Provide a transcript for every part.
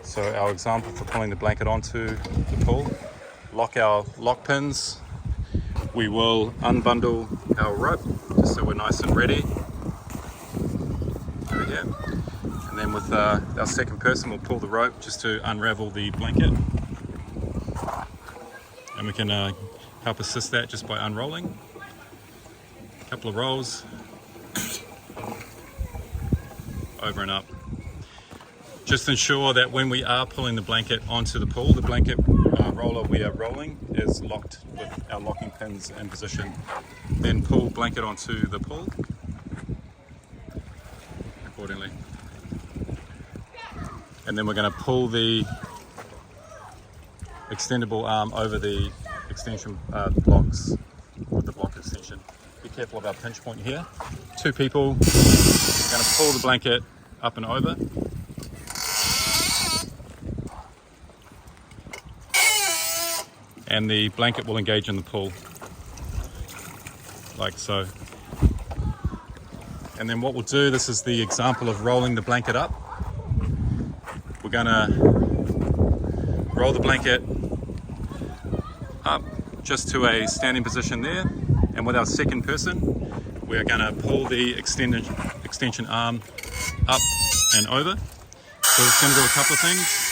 So our example for pulling the blanket onto the pool, lock our lock pins. We will unbundle our rope just so we're nice and ready. Over here. And then with our second person, we'll pull the rope just to unravel the blanket. And we can help assist that just by unrolling. A couple of rolls. Over and up. Just ensure that when we are pulling the blanket onto the pool, the blanket roller we are rolling is locked with our locking pins in position. Then pull blanket onto the pool accordingly. And then we're going to pull the extendable arm over the extension blocks with the block extension. Be careful of our pinch point here. Two people, we're going to pull the blanket up and over. And the blanket will engage in the pool, like so. And then what we'll do, this is the example of rolling the blanket up. We're gonna roll the blanket up just to a standing position there. And with our second person, we're gonna pull the extension arm up and over. So it's gonna do a couple of things.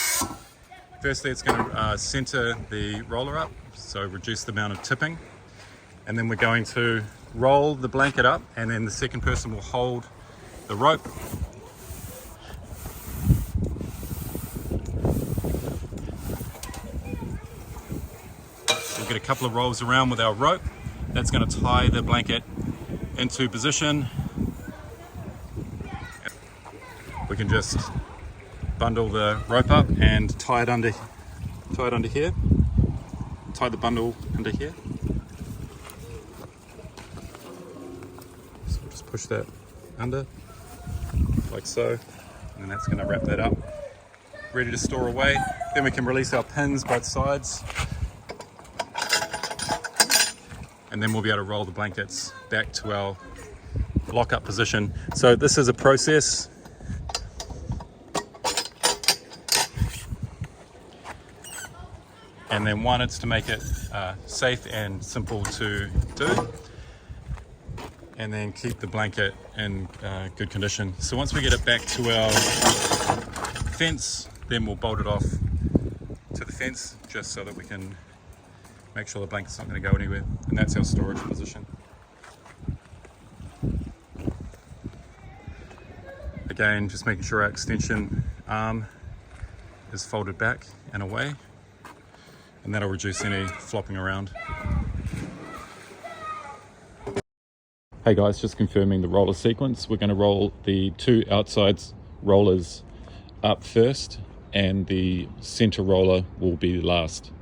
Firstly, it's going to center the roller up, so reduce the amount of tipping. And then we're going to roll the blanket up, and then the second person will hold the rope. We'll get a couple of rolls around with our rope. That's going to tie the blanket into position. We can just bundle the rope up and tie it under here. Tie the bundle under here. So we'll just push that under, like so, and that's going to wrap that up. Ready to store away. Then we can release our pins both sides, and then we'll be able to roll the blankets back to our lock-up position. So this is a process. And then one, it's to make it safe and simple to do. And then keep the blanket in good condition. So once we get it back to our fence, then we'll bolt it off to the fence just so that we can make sure the blanket's not going to go anywhere. And that's our storage position. Again, just making sure our extension arm is folded back and away. And that'll reduce any flopping around. Hey guys, just confirming the roller sequence. We're going to roll the two outside rollers up first, and the center roller will be last.